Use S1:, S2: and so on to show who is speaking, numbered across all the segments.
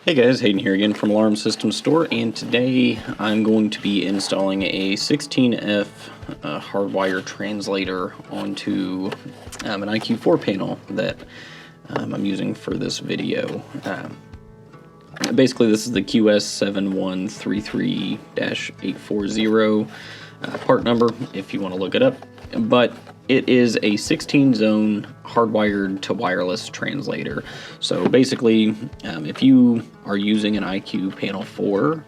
S1: Hey guys, Hayden here again from Alarm System Store, and today I'm going to be installing a 16F hardwire translator onto an IQ4 panel that I'm using for this video. Basically, this is the QS7133-840 part number, if you want to look it up, but it is a 16-zone hardwired-to-wireless translator. So basically, if you are using an IQ Panel 4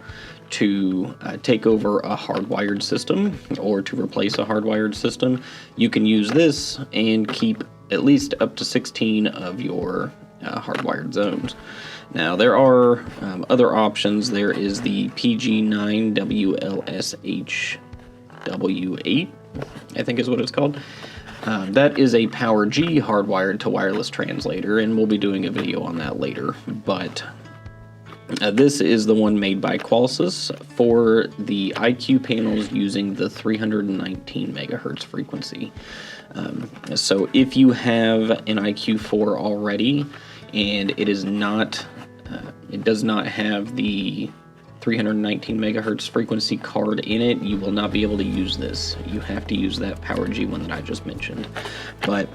S1: to take over a hardwired system or to replace a hardwired system, you can use this and keep at least up to 16 of your hardwired zones. Now, there are other options. There is the PG9WLSHW8, I think is what it's called. That is a Power G hardwired to wireless translator, and we'll be doing a video on that later. But this is the one made by Qolsys for the IQ panels using the 319 megahertz frequency. So if you have an IQ4 already and it is not, it does not have the 319 megahertz frequency card in it, you will not be able to use this. You have to use that Power G one that I just mentioned. But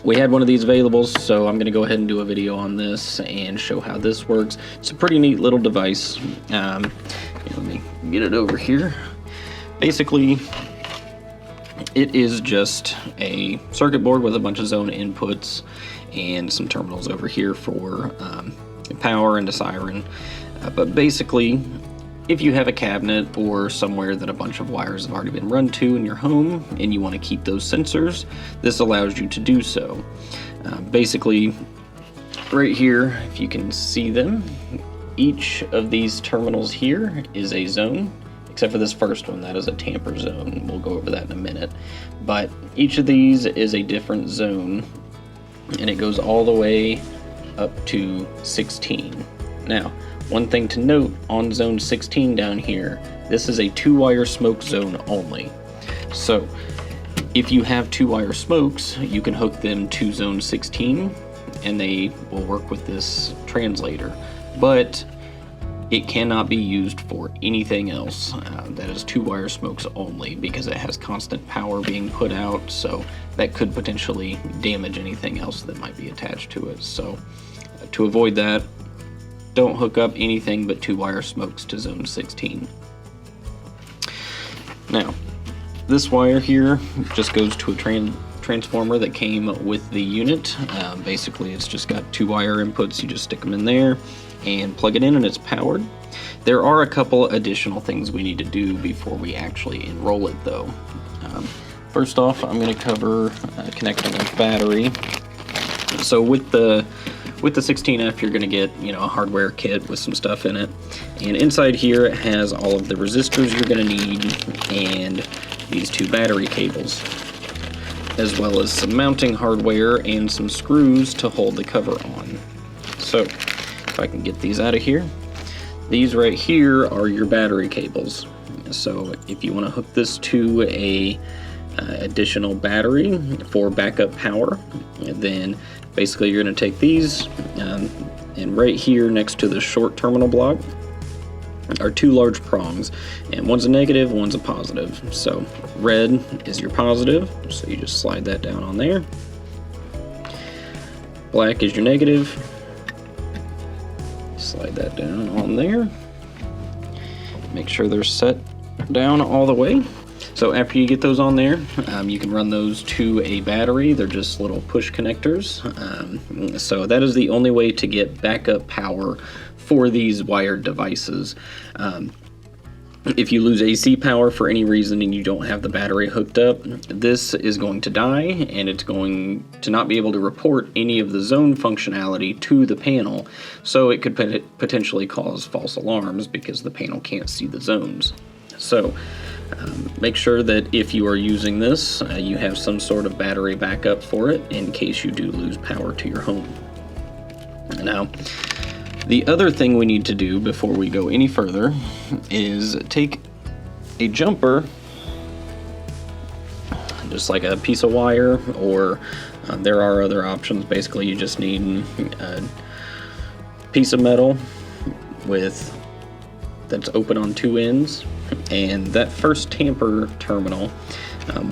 S1: we had one of these available, so I'm going to go ahead and do a video on this and show how this works. It's a pretty neat little device. Let me get it over here. Basically, it is just a circuit board with a bunch of zone inputs and some terminals over here for power and a siren. But basically, if you have a cabinet or somewhere that a bunch of wires have already been run to in your home and you want to keep those sensors, this allows you to do so. Basically, right here, if you can see them, each of these terminals here is a zone, except for this first one. That is a Tamper zone. We'll go over that in a minute. But each of these is a different zone, and it goes all the way up to 16. Now, one thing to note on zone 16 down here, this is a 2-wire smoke zone only. So if you have 2-wire smokes, you can hook them to zone 16 and they will work with this translator. But it cannot be used for anything else that is 2-wire smokes only, because it has constant power being put out, so that could potentially damage anything else that might be attached to it. So to avoid that, don't hook up anything but 2-wire smokes to zone 16. Now, this wire here just goes to a transformer that came with the unit. Basically, it's just got 2-wire inputs. You just stick them in there and plug it in and it's powered. There are a couple additional things we need to do before we actually enroll it though. First off, I'm going to cover connecting a battery. So with the 16F, you're going to get, a hardware kit with some stuff in it. And inside here, it has all of the resistors you're going to need and these 2 battery cables, as well as some mounting hardware and some screws to hold the cover on. So if I can get these out of here, these right here are your battery cables. So if you want to hook this to a additional battery for backup power, then basically you're going to take these and right here next to the short terminal block are 2 large prongs, and one's a negative, one's a positive. So red is your positive, so you just slide that down on there. Black is your negative, slide that down on there. Make sure they're set down all the way. So after you get those on there, you can run those to a battery. They're just little push connectors. So that is the only way to get backup power for these wired devices. If you lose AC power for any reason and you don't have the battery hooked up, this is going to die and it's going to not be able to report any of the zone functionality to the panel. So it could potentially cause false alarms because the panel can't see the zones. So make sure that if you are using this, you have some sort of battery backup for it in case you do lose power to your home. Now, the other thing we need to do before we go any further is take a jumper, just like a piece of wire, or there are other options. Basically, you just need piece of metal that's open on two ends, and that first tamper terminal,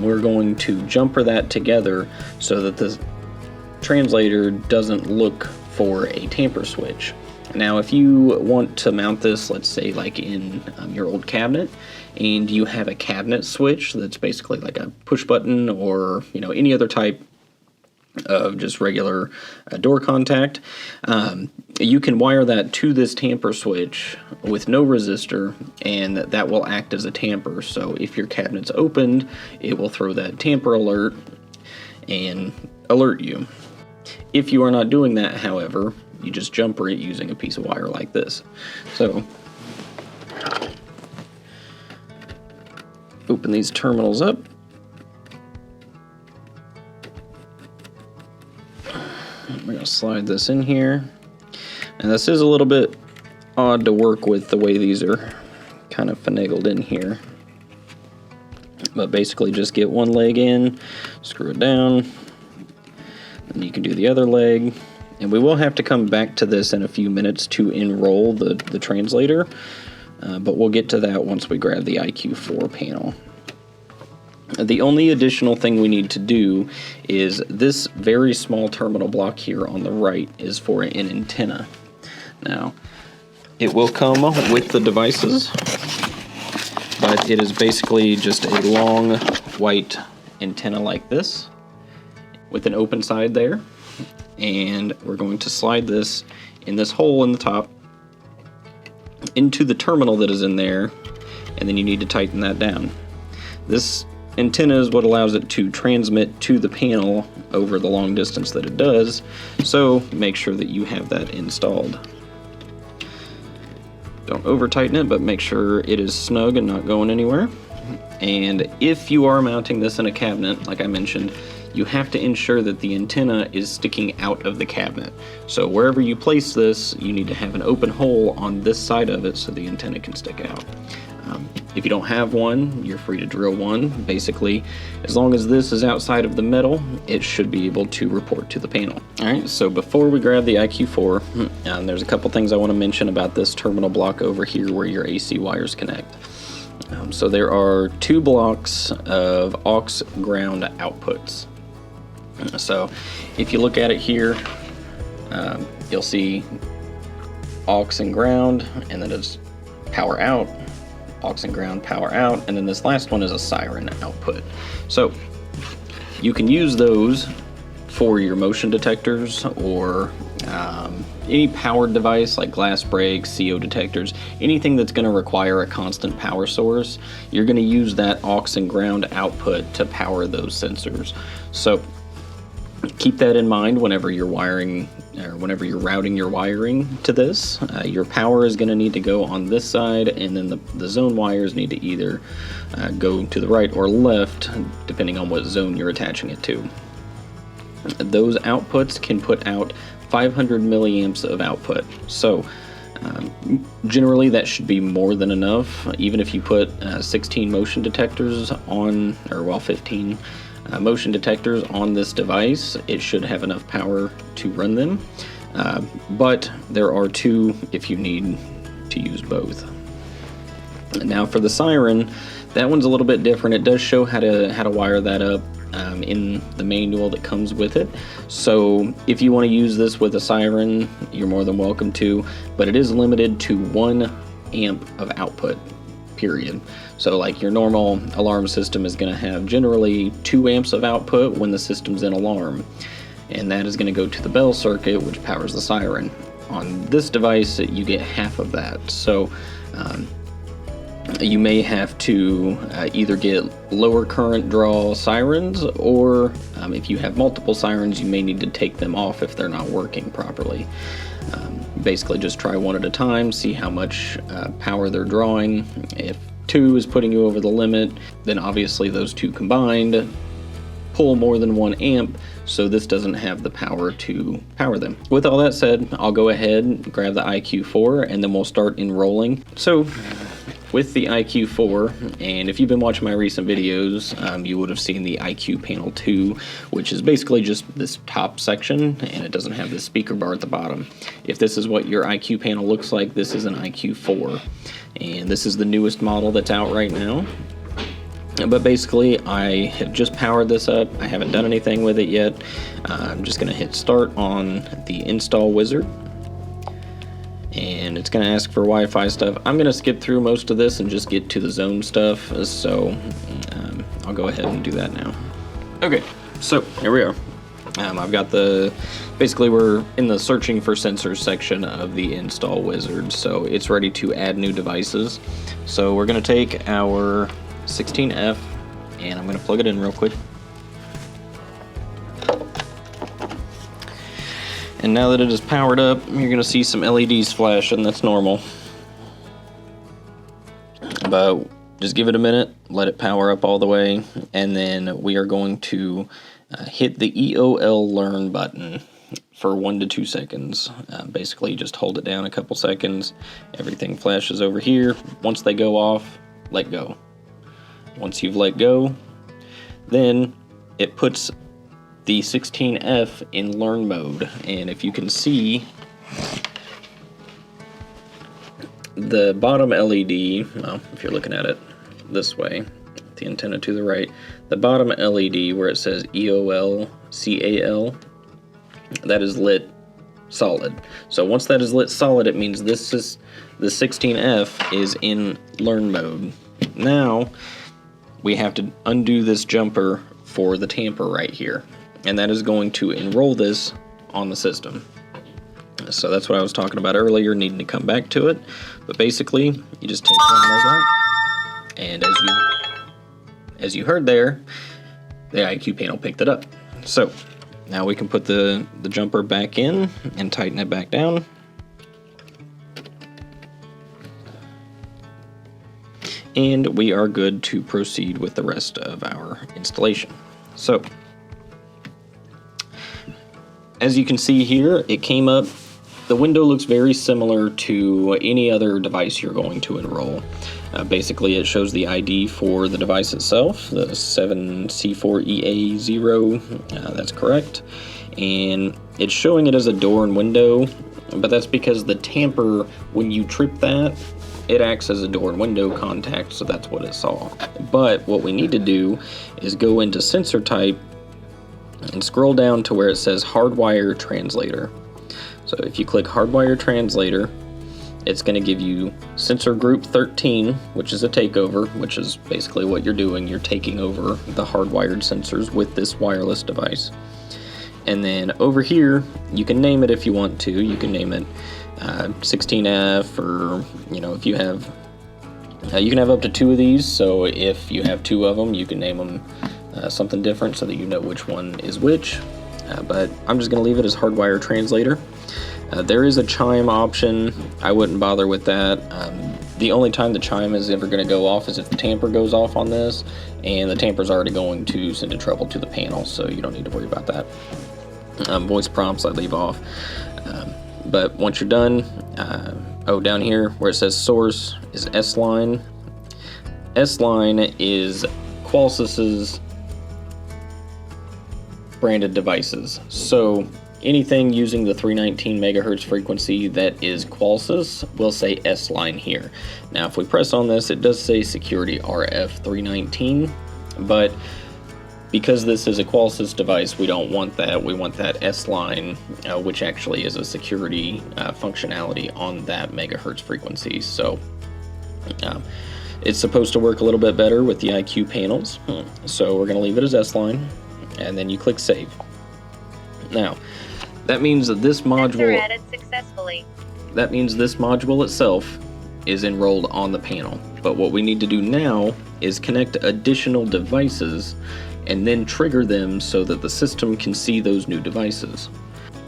S1: we're going to jumper that together so that the translator doesn't look for a tamper switch. Now, if you want to mount this, let's say like in your old cabinet, and you have a cabinet switch that's basically like a push button or any other type of just regular door contact, you can wire that to this tamper switch with no resistor, and that will act as a tamper. So if your cabinet's opened, it will throw that tamper alert and alert you. If you are not doing that, however, you just jumper it using a piece of wire like this. So open these terminals up. We're going to slide this in here. And this is a little bit odd to work with, the way these are kind of finagled in here. But basically just get one leg in, screw it down, and you can do the other leg. And we will have to come back to this in a few minutes to enroll the translator, but we'll get to that once we grab the IQ4 panel. The only additional thing we need to do is this very small terminal block here on the right is for an antenna. Now, it will come with the devices, but it is basically just a long white antenna like this with an open side there. And we're going to slide this in this hole in the top into the terminal that is in there, and then you need to tighten that down. This antenna is what allows it to transmit to the panel over the long distance that it does, so make sure that you have that installed. Don't over tighten it, but make sure it is snug and not going anywhere. And if you are mounting this in a cabinet, like I mentioned, you have to ensure that the antenna is sticking out of the cabinet. So wherever you place this, you need to have an open hole on this side of it so the antenna can stick out. If you don't have one, you're free to drill one. Basically, as long as this is outside of the metal, it should be able to report to the panel. All right, so before we grab the IQ4, there's a couple things I want to mention about this terminal block over here where your AC wires connect. So there are two blocks of aux ground outputs. So if you look at it here, you'll see aux and ground, and then it's power out, aux and ground, power out, and then this last one is a siren output. So you can use those for your motion detectors or any powered device like glass breaks, CO detectors, anything that's going to require a constant power source. You're going to use that aux and ground output to power those sensors. So keep that in mind whenever you're wiring or whenever you're routing your wiring to this. Your power is going to need to go on this side, and then the zone wires need to either go to the right or left depending on what zone you're attaching it to. Those outputs can put out 500 milliamps of output. So generally that should be more than enough. Even if you put 16 motion detectors on, or well 15 motion detectors on this device, it should have enough power to run them, but there are two if you need to use both. Now for the siren, that one's a little bit different. It does show how to wire that up in the manual that comes with it. So if you want to use this with a siren, you're more than welcome to, but it is limited to 1 amp of output, period. So like your normal alarm system is going to have generally 2 amps of output when the system's in alarm, and that is going to go to the bell circuit, which powers the siren. On this device, you get half of that. So you may have to either get lower current draw sirens, or if you have multiple sirens, you may need to take them off if they're not working properly. Basically just try one at a time, see how much power they're drawing. If 2 is putting you over the limit, then obviously those 2 combined pull more than 1 amp, so this doesn't have the power to power them. With all that said, I'll go ahead and grab the IQ4 and then we'll start enrolling. So with the IQ4, and if you've been watching my recent videos, you would have seen the IQ Panel 2, which is basically just this top section, and it doesn't have this speaker bar at the bottom. If this is what your IQ panel looks like, this is an IQ4, and this is the newest model that's out right now. But basically, I have just powered this up. I haven't done anything with it yet. I'm just going to hit start on the install wizard. And it's going to ask for Wi-Fi stuff. I'm going to skip through most of this and just get to the zone stuff. So I'll go ahead and do that now. Okay, so here we are. I've got basically we're in the searching for sensors section of the install wizard. So it's ready to add new devices. So we're going to take our 16F, and I'm going to plug it in real quick. And now that it is powered up, you're going to see some LEDs flash, and that's normal. But just give it a minute, let it power up all the way, and then we are going to hit the EOL learn button for 1 to 2 seconds. Basically, just hold it down a couple seconds. Everything flashes over here. Once they go off, let go. Once you've let go, then it puts the 16F in learn mode. And if you can see, the bottom LED, well, if you're looking at it this way, the antenna to the right, the bottom LED where it says EOL CAL, that is lit solid. So once that is lit solid, it means the 16F is in learn mode. Now, we have to undo this jumper for the tamper right here, and that is going to enroll this on the system. So that's what I was talking about earlier, needing to come back to it. But basically, you just take one of those out, and as you heard there, the IQ panel picked it up. So now we can put the jumper back in and tighten it back down. And we are good to proceed with the rest of our installation. So, as you can see here, it came up. The window looks very similar to any other device you're going to enroll. Basically, it shows the ID for the device itself, the 7C4EA0, that's correct. And it's showing it as a door and window, but that's because the tamper, when you trip that, it acts as a door and window contact, so that's what it saw. But what we need to do is go into sensor type and scroll down to where it says Hardwired-Translator. So if you click Hardwired-Translator, it's going to give you sensor group 13, which is a takeover, which is basically what you're doing. You're taking over the hardwired sensors with this wireless device. And then over here, you can name it if you want to. You can name it 16F, or if you have you can have up to 2 of these. So if you have 2 of them, you can name them something different so that you know which one is which. But I'm just going to leave it as Hardwired-Translator. There is a chime option. I wouldn't bother with that. The only time the chime is ever going to go off is if the tamper goes off on this, and the tamper's already going to send a trouble to the panel, so you don't need to worry about that. Voice prompts I leave off. But once you're done, down here where it says source is S-Line. S-Line is Qolsys's branded devices. So anything using the 319 megahertz frequency that is Qolsys will say S-Line here. Now if we press on this, it does say security RF 319, but because this is a Qolsys device, we don't want that. We want that S-Line, which actually is a security functionality on that megahertz frequency. So it's supposed to work a little bit better with the IQ panels. So we're going to leave it as S-Line, and then you click Save. Now, that means that this module
S2: added successfully.
S1: That means this module itself is enrolled on the panel. But what we need to do now is connect additional devices and then trigger them so that the system can see those new devices.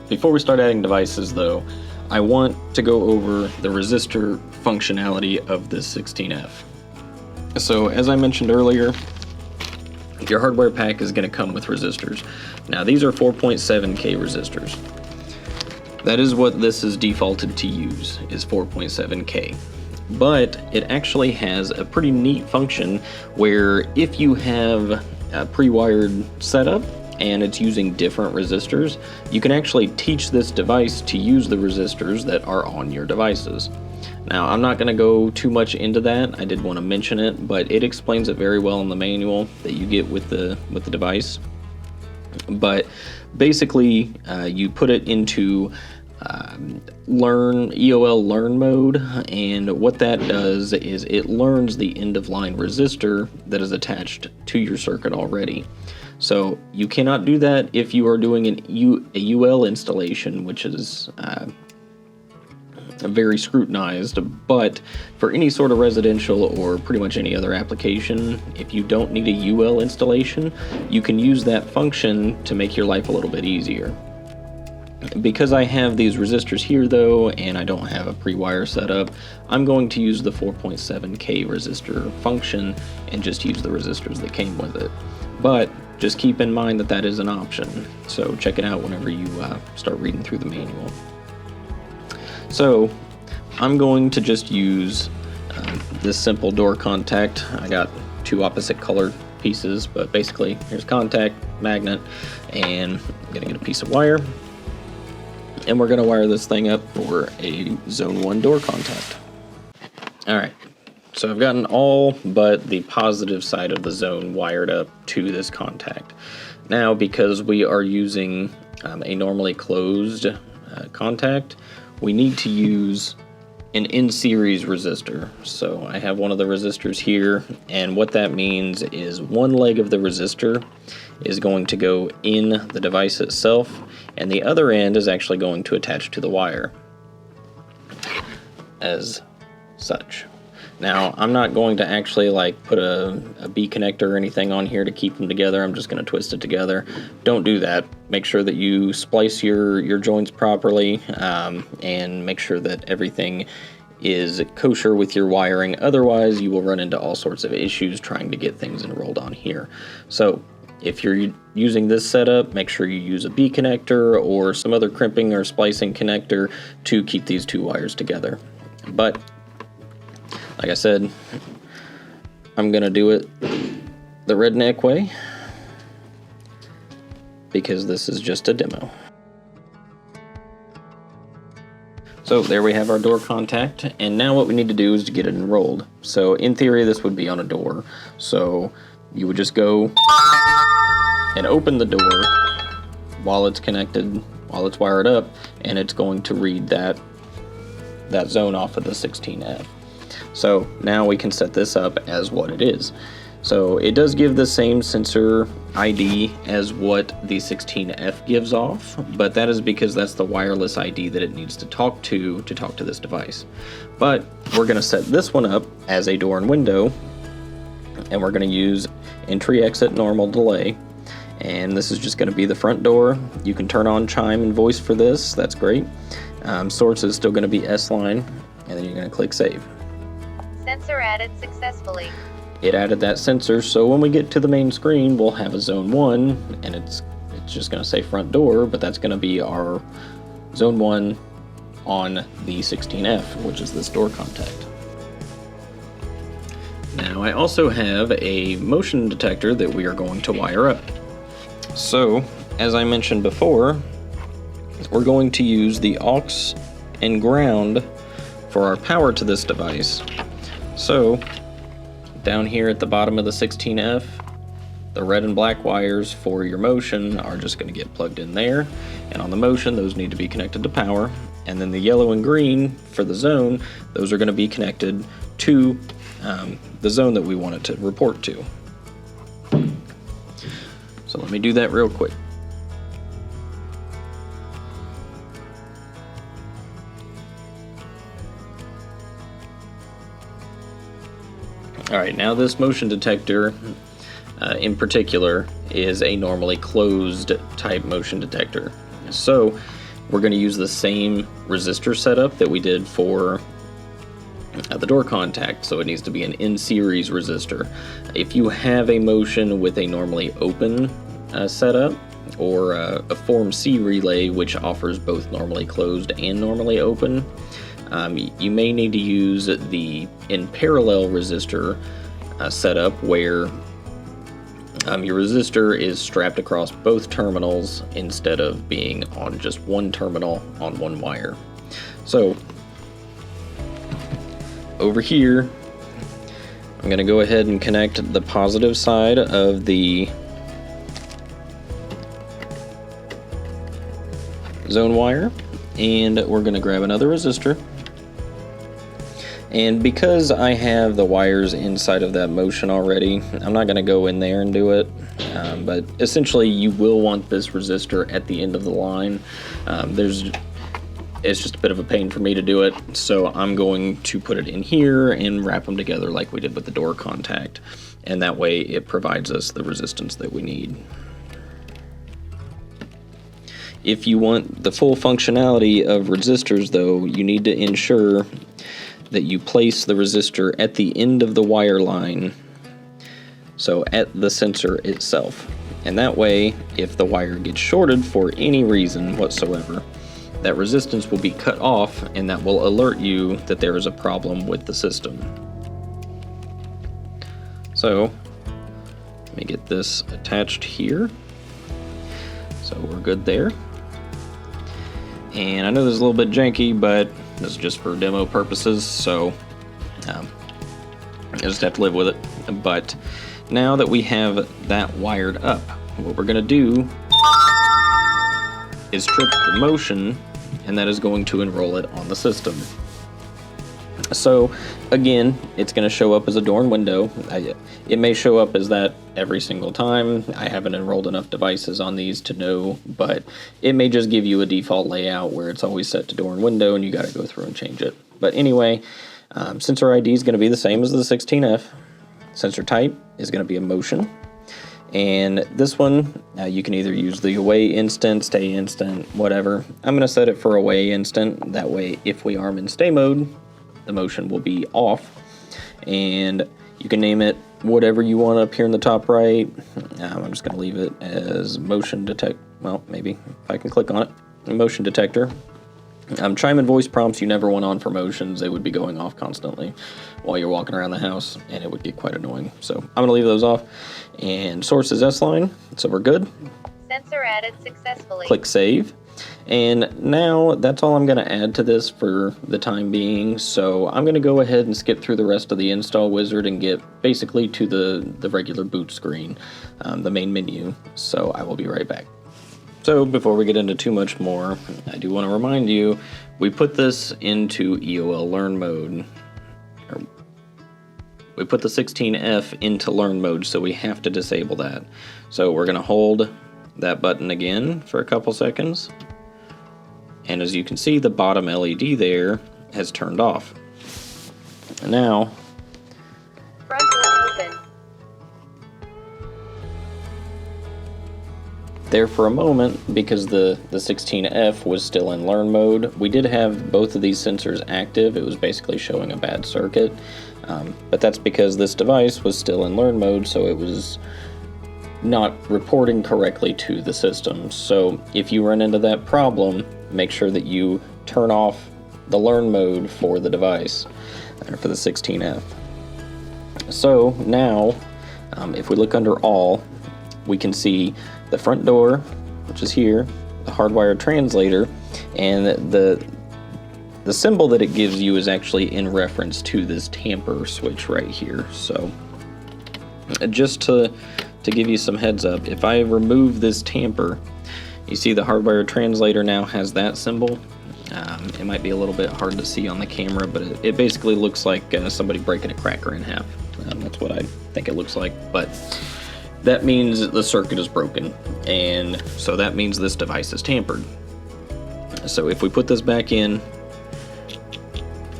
S1: Before we start adding devices though, I want to go over the resistor functionality of this 16F. So as I mentioned earlier, your hardware pack is going to come with resistors. Now these are 4.7K resistors. That is what this is defaulted to use, is 4.7K. but it actually has a pretty neat function where if you have a pre-wired setup and it's using different resistors, you can actually teach this device to use the resistors that are on your devices. Now, I'm not going to go too much into that. I did want to mention it, but it explains it very well in the manual that you get with the device. But basically, you put it into EOL learn mode, and what that does is it learns the end-of-line resistor that is attached to your circuit already. So you cannot do that if you are doing a UL installation, which is very scrutinized, but for any sort of residential or pretty much any other application, if you don't need a UL installation, you can use that function to make your life a little bit easier. Because I have these resistors here though, and I don't have a pre-wire setup, I'm going to use the 4.7K resistor function and just use the resistors that came with it. But just keep in mind that that is an option, so check it out whenever you start reading through the manual. So I'm going to just use this simple door contact. I got two opposite colored pieces, but basically here's contact, magnet, and I'm gonna get a piece of wire, and we're gonna wire this thing up for a zone 1 door contact. Alright, so I've gotten all but the positive side of the zone wired up to this contact. Now, because we are using a normally closed contact, we need to use an in-series resistor. So I have one of the resistors here, and what that means is one leg of the resistor is going to go in the device itself, and the other end is actually going to attach to the wire as such. Now, I'm not going to actually like put a B connector or anything on here to keep them together. I'm just going to twist it together. Don't do that. Make sure that you splice your joints properly, and make sure that everything is kosher with your wiring. Otherwise, you will run into all sorts of issues trying to get things enrolled on here. So if you're using this setup, make sure you use a B connector or some other crimping or splicing connector to keep these two wires together. But like I said, I'm gonna do it the redneck way because this is just a demo. So there we have our door contact, and now what we need to do is to get it enrolled. So in theory, this would be on a door. So you would just go and open the door while it's connected, while it's wired up, and it's going to read that zone off of the 16F. So now we can set this up as what it is. So it does give the same sensor ID as what the 16F gives off, but that is because that's the wireless ID that it needs to talk to this device. But we're going to set this one up as a door and window, and we're going to use entry exit normal delay, and this is just going to be the front door. You can turn on chime and voice for this, that's great. Source is still going to be S-line, and then you're going to click save.
S2: Sensor added successfully.
S1: It added that sensor, so when we get to the main screen, we'll have a zone 1, and it's just going to say front door, but that's going to be our zone 1 on the 16F, which is this door contact. Now I also have a motion detector that we are going to wire up. So, as I mentioned before, we're going to use the aux and ground for our power to this device. So, down here at the bottom of the 16F, the red and black wires for your motion are just going to get plugged in there, and on the motion those need to be connected to power, and then the yellow and green for the zone, those are going to be connected to the zone that we want it to report to. So let me do that real quick. Alright, now this motion detector in particular is a normally closed type motion detector. So we're going to use the same resistor setup that we did for the door contact, so it needs to be an in-series resistor. If you have a motion with a normally open setup, or a Form C relay which offers both normally closed and normally open, You may need to use the in parallel resistor setup where your resistor is strapped across both terminals instead of being on just one terminal on one wire. So over here, I'm going to go ahead and connect the positive side of the zone wire, and we're going to grab another resistor. And because I have the wires inside of that motion already, I'm not going to go in there and do it, but essentially you will want this resistor at the end of the line. It's just a bit of a pain for me to do it, so I'm going to put it in here and wrap them together like we did with the door contact, and that way it provides us the resistance that we need. If you want the full functionality of resistors though, you need to ensure that you place the resistor at the end of the wire line, so at the sensor itself. And that way, if the wire gets shorted for any reason whatsoever, that resistance will be cut off, and that will alert you that there is a problem with the system. So, let me get this attached here. So we're good there. And I know this is a little bit janky, but this is just for demo purposes, so I just have to live with it. But now that we have that wired up, what we're going to do is trip the motion, and that is going to enroll it on the system. So again, it's going to show up as a door and window. It may show up as that every single time. I haven't enrolled enough devices on these to know, but it may just give you a default layout where it's always set to door and window and you got to go through and change it. But anyway, sensor ID is going to be the same as the 16F. Sensor type is going to be a motion. And this one, you can either use the away instant, stay instant, whatever. I'm going to set it for away instant. That way, if we arm in stay mode, the motion will be off. And you can name it whatever you want up here in the top right. I'm just going to leave it as motion detect. Well, maybe if I can click on it, motion detector. Chime and voice prompts you never want on for motions. They would be going off constantly while you're walking around the house, and it would get quite annoying. So I'm going to leave those off. And source is S-line, so we're good.
S2: Sensor added successfully.
S1: Click save. And now that's all I'm going to add to this for the time being. So I'm going to go ahead and skip through the rest of the install wizard and get basically to the regular boot screen, the main menu. So I will be right back. So before we get into too much more, I do want to remind you, we put this into EOL Learn mode. We put the 16F into Learn mode, so we have to disable that. So we're going to hold that button again for a couple seconds. And as you can see, the bottom LED there has turned off. And now,
S2: Front door open.
S1: there for a moment, because the 16F was still in Learn mode, we did have both of these sensors active. It was basically showing a bad circuit. But that's because this device was still in Learn mode, so it was not reporting correctly to the system. So if you run into that problem, make sure that you turn off the Learn mode for the device, or for the 16F. So now, if we look under All, we can see the front door, which is here, the hardwired translator, and the symbol that it gives you is actually in reference to this Tamper switch right here. So just to give you some heads up, if I remove this Tamper, you see the hardwired translator now has that symbol. It might be a little bit hard to see on the camera, but it basically looks like somebody breaking a cracker in half. That's what I think it looks like, but that means the circuit is broken, and so that means this device is tampered. So if we put this back in,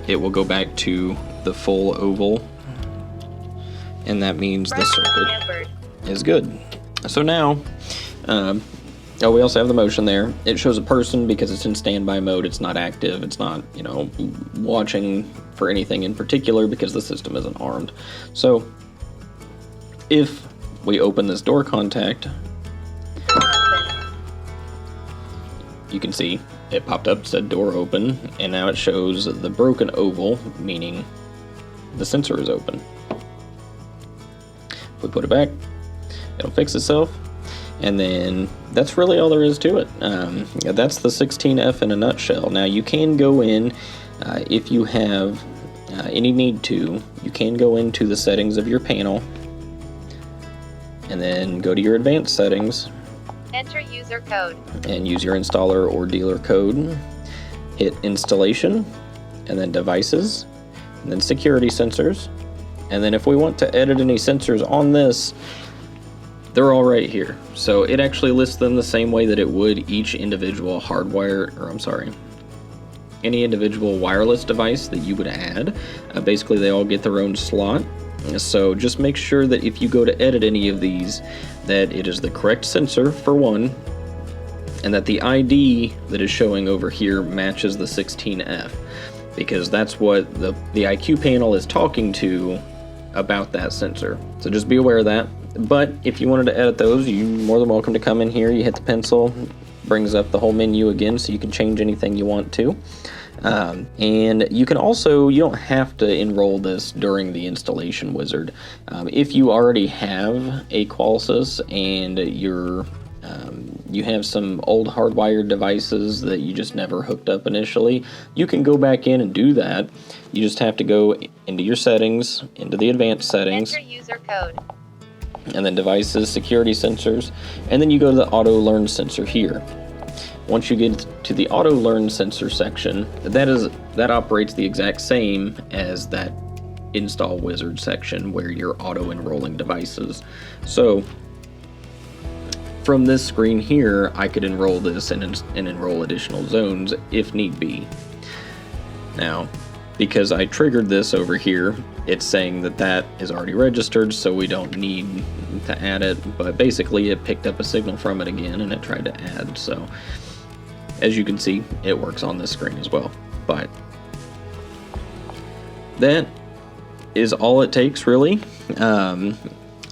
S1: it will go back to the full oval, and that means the circuit is good. So now, we also have the motion there. It shows a person because it's in standby mode. It's not active. It's not, watching for anything in particular because the system isn't armed. So if we open this door contact, you can see it popped up, said door open, and now it shows the broken oval, meaning the sensor is open. If we put it back, it'll fix itself, and then that's really all there is to it. That's the 16F in a nutshell. Now you can go in, if you have any need to, you can go into the settings of your panel, and then go to your advanced settings,
S2: Enter user code.
S1: and use your installer or dealer code. Hit installation, and then devices, and then security sensors. And then if we want to edit any sensors on this, they're all right here. So it actually lists them the same way that it would each individual any individual wireless device that you would add. Basically, they all get their own slot. So just make sure that if you go to edit any of these, that it is the correct sensor for one, and that the ID that is showing over here matches the 16F, because that's what the IQ panel is talking to about that sensor. So just be aware of that. But if you wanted to edit those, you're more than welcome to come in here. You hit the pencil, brings up the whole menu again, so you can change anything you want to. And you can also, you don't have to enroll this during the installation wizard. If you already have a Qolsys and you have some old hardwired devices that you just never hooked up initially, you can go back in and do that. You just have to go into your settings, into the advanced settings,
S2: Enter user code.
S1: and then devices, security sensors, and then you go to the auto learn sensor here. Once you get to the auto learn sensor section, that operates the exact same as that install wizard section where you're auto enrolling devices. So from this screen here, I could enroll this and enroll additional zones if need be. Now, because I triggered this over here, it's saying that is already registered, so we don't need to add it, but basically it picked up a signal from it again and it tried to add. So as you can see, it works on this screen as well. But that is all it takes, really.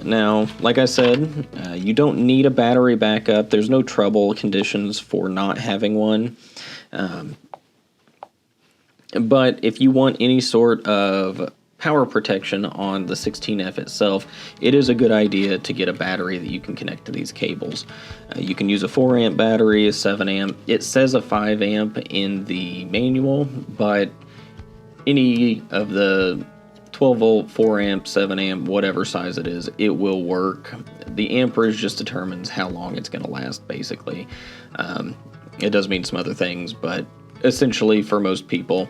S1: Now, like I said, you don't need a battery backup. There's no trouble conditions for not having one. But if you want any sort of power protection on the 16F itself, it is a good idea to get a battery that you can connect to these cables. You can use a 4 amp battery, a 7 amp. It says a 5 amp in the manual, but any of the 12 volt, 4 amp, 7 amp, whatever size it is, it will work. The amperage just determines how long it's going to last, basically. It does mean some other things, but essentially for most people,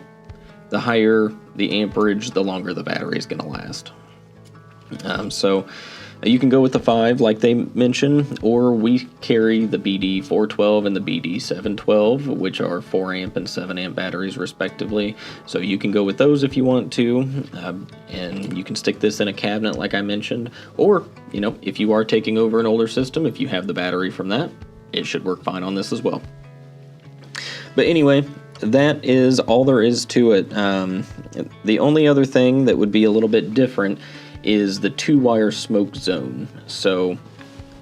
S1: the higher the amperage, the longer the battery is going to last. So you can go with the 5 like they mentioned, or we carry the BD412 and the BD712, which are 4 amp and 7 amp batteries respectively. So you can go with those if you want to, and you can stick this in a cabinet like I mentioned, or if you are taking over an older system, if you have the battery from that, it should work fine on this as well. But anyway, that is all there is to it. The only other thing that would be a little bit different is the 2-wire smoke zone. So I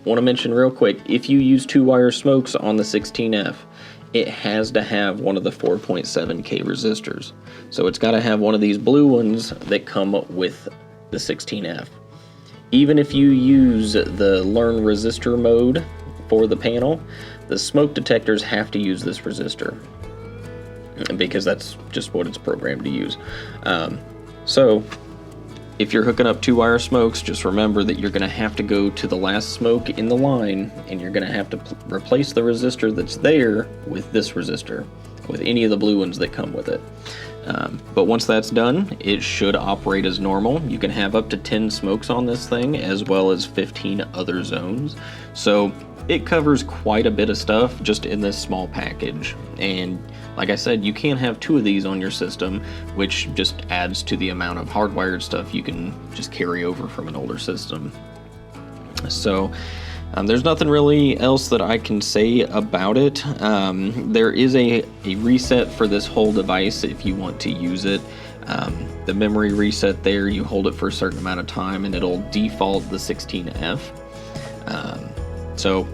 S1: want to mention real quick, if you use 2-wire smokes on the 16F, it has to have one of the 4.7K resistors. So it's got to have one of these blue ones that come with the 16F. Even if you use the learn resistor mode for the panel, the smoke detectors have to use this resistor, because that's just what it's programmed to use. So if you're hooking up 2-wire smokes, just remember that you're going to have to go to the last smoke in the line, and you're going to have to replace the resistor that's there with this resistor, with any of the blue ones that come with it. But once that's done, it should operate as normal. You can have up to 10 smokes on this thing, as well as 15 other zones. So it covers quite a bit of stuff just in this small package. And like I said, you can have 2 of these on your system, which just adds to the amount of hardwired stuff you can just carry over from an older system. So there's nothing really else that I can say about it. There is a reset for this whole device if you want to use it. The memory reset there, you hold it for a certain amount of time and it'll default the 16F. So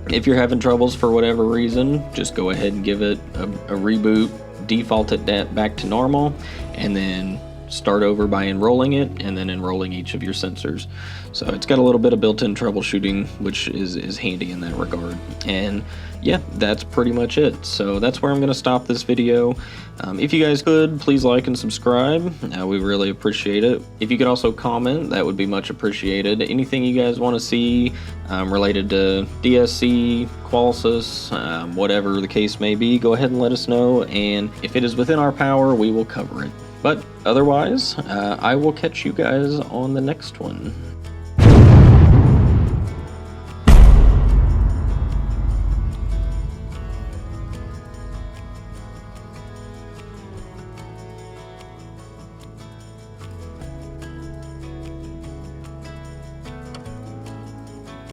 S1: If you're having troubles for whatever reason, just go ahead and give it a reboot, default it back to normal, and then start over by enrolling it and then enrolling each of your sensors. So it's got a little bit of built-in troubleshooting, which is handy in that regard. And yeah, that's pretty much it. So that's where I'm going to stop this video. If you guys could, please like and subscribe. We really appreciate it. If you could also comment, that would be much appreciated. Anything you guys want to see related to DSC, Qolsys, whatever the case may be, go ahead and let us know. And if it is within our power, we will cover it. But otherwise, I will catch you guys on the next one.